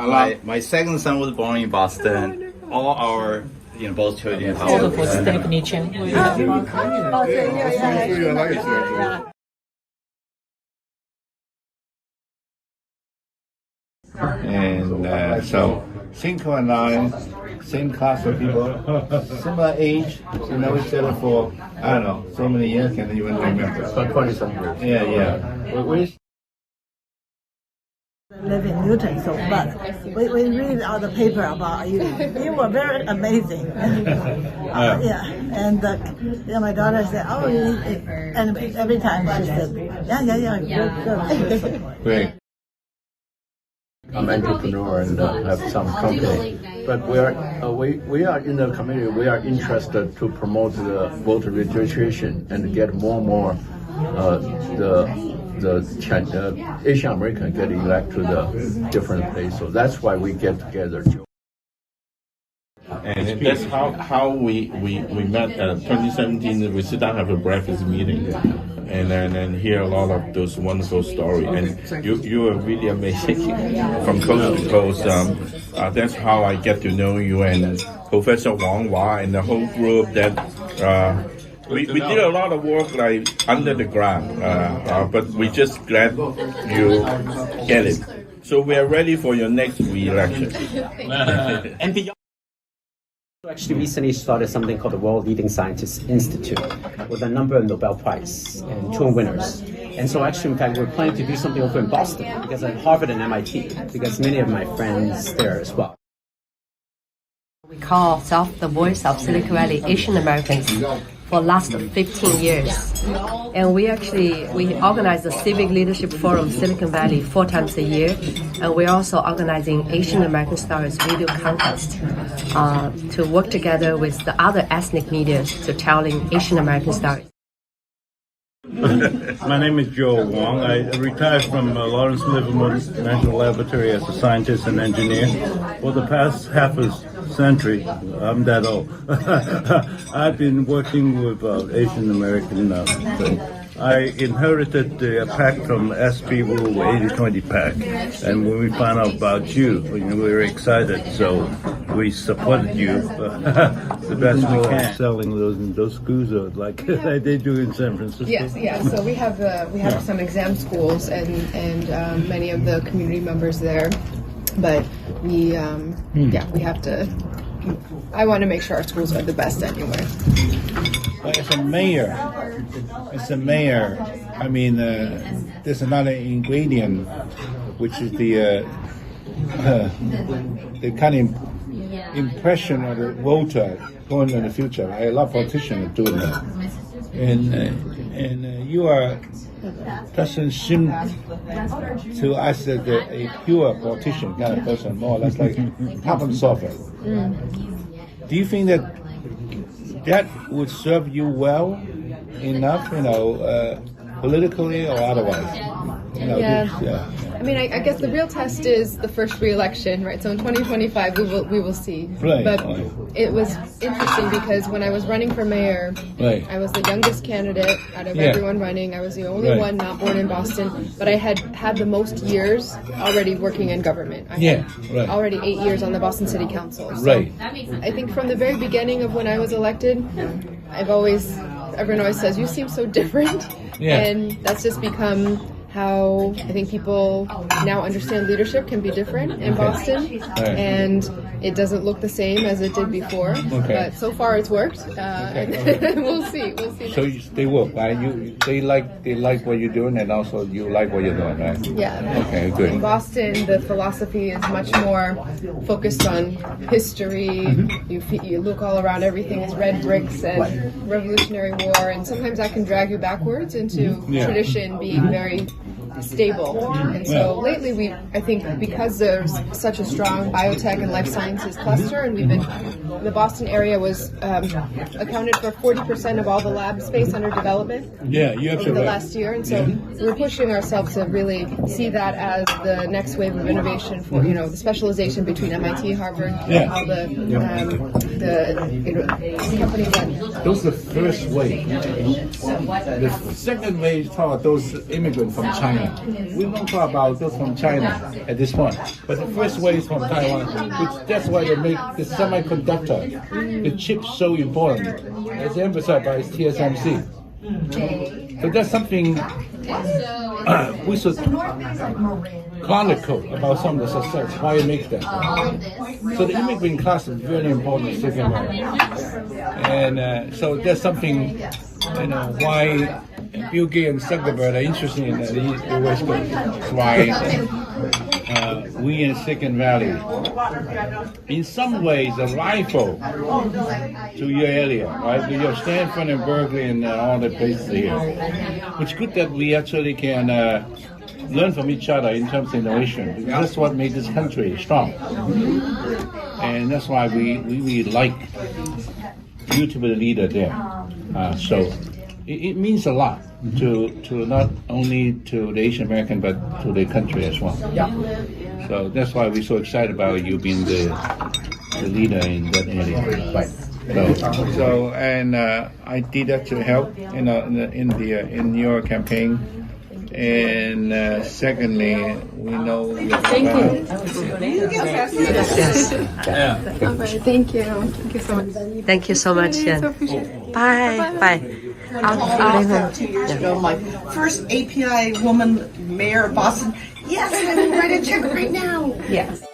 My second son was born in Boston. All our both children. Also for Stephanie Chen. And so Cinco and I, same class of people, similar age, we know each other for, I don't know, so many years, can't even remember. About 20-something years. Yeah. Live in Newton, so but we read all the paper about you. You were very amazing. And my daughter said, "Oh," and every time she said, "Yeah, good." Great. I'm an entrepreneur and have some company, but we are in the community. We are interested to promote the voter registration and get more and more the Asian American get elected to the different places. So that's why we get together. And that's how we met. 2017, we sit down have a breakfast meeting, and then hear a lot of those wonderful stories. And you are really amazing from coast to coast. That's how I get to know you and Professor Wang Hua and the whole group. That we did a lot of work like under the ground, but we just glad you get it. So we are ready for your next re-election. And beyond. Actually recently started something called the World Leading Scientists Institute with a number of Nobel Prize and 2 winners. And so actually, in fact, we're planning to do something over in Boston because at Harvard and MIT, because many of my friends there as well. We call ourselves the voice of Silicon Valley Asian Americans for last 15 years. And we organize the Civic Leadership Forum Silicon Valley 4 times a year. And we're also organizing Asian American Stories video contest to work together with the other ethnic media to telling Asian American stories. My name is Joe Wong. I retired from Lawrence Livermore National Laboratory as a scientist and engineer. For the past half a century, I'm that old. I've been working with Asian American I inherited the pact from SB Rule 80-20 pact, and when we found out about you, we were excited, so we supported you the best we can. Selling those schools like they do in San Francisco. Yes. So we have some exam schools and many of the community members there, but we have to. I want to make sure our schools are the best anyway. But as a mayor, I mean, there's another ingredient, which is the kind of impression of the voter going in the future. A lot of politicians are doing that, and you are doesn't seem to us as a pure politician kind of person, more or less like problem solver. Do you think that would serve you well enough, politically or otherwise? I mean, I guess the real test is the first re-election, right? So in 2025, we will see. Right. But it was interesting because when I was running for mayor, I was the youngest candidate out of everyone running. I was the only one not born in Boston, but I had the most years already working in government. I had already 8 years on the Boston City Council. So I think from the very beginning of when I was elected, everyone always says, "You seem so different," and that's just become how I think people now understand leadership can be different in Boston, and it doesn't look the same as it did before. But so far it's worked. We'll see. So they work, right? They like what you're doing, and also you like what you're doing, right? Yeah. Okay, good. In Boston, the philosophy is much more focused on history. You look all around, everything is red bricks and Revolutionary War, and sometimes that can drag you backwards into tradition being very stable. And so lately I think because there's such a strong biotech and life sciences cluster, and the Boston area was accounted for 40% of all the lab space under development over the last year. And so we're pushing ourselves to really see that as the next wave of innovation for, the specialization between MIT, Harvard, all the companies that... Those are first wave. The second wave talk about those immigrants from China. We don't talk about those from China at this point. But the first wave is from Taiwan, which that's why they make the semiconductor, the chips so important, as emphasized by TSMC. So that's something we should chronicle about some of the success, why it makes that. So the immigrant class is very important in Silicon Valley. And so that's something, why Bill Gates and Zuckerberg are interested in the West Coast. That's why we in Silicon Valley, in some ways, a rival to your area, right? You have Stanford and Berkeley and all the places here. It's good that we actually can learn from each other in terms of innovation. That's what made this country strong. And that's why we really like you to be the leader there. So it means a lot to not only to the Asian American, but to the country as well. Yeah. So that's why we're so excited about you being the leader in that area. Right. So I did actually help in your campaign. And secondly, we know. Thank you. Yes. All right. Thank you. Thank you so much. Thank you so much. Yeah. So appreciate it. Bye. Bye. I'll go my first API woman mayor of Boston. Yes, I'm going to write a check right now. Yes.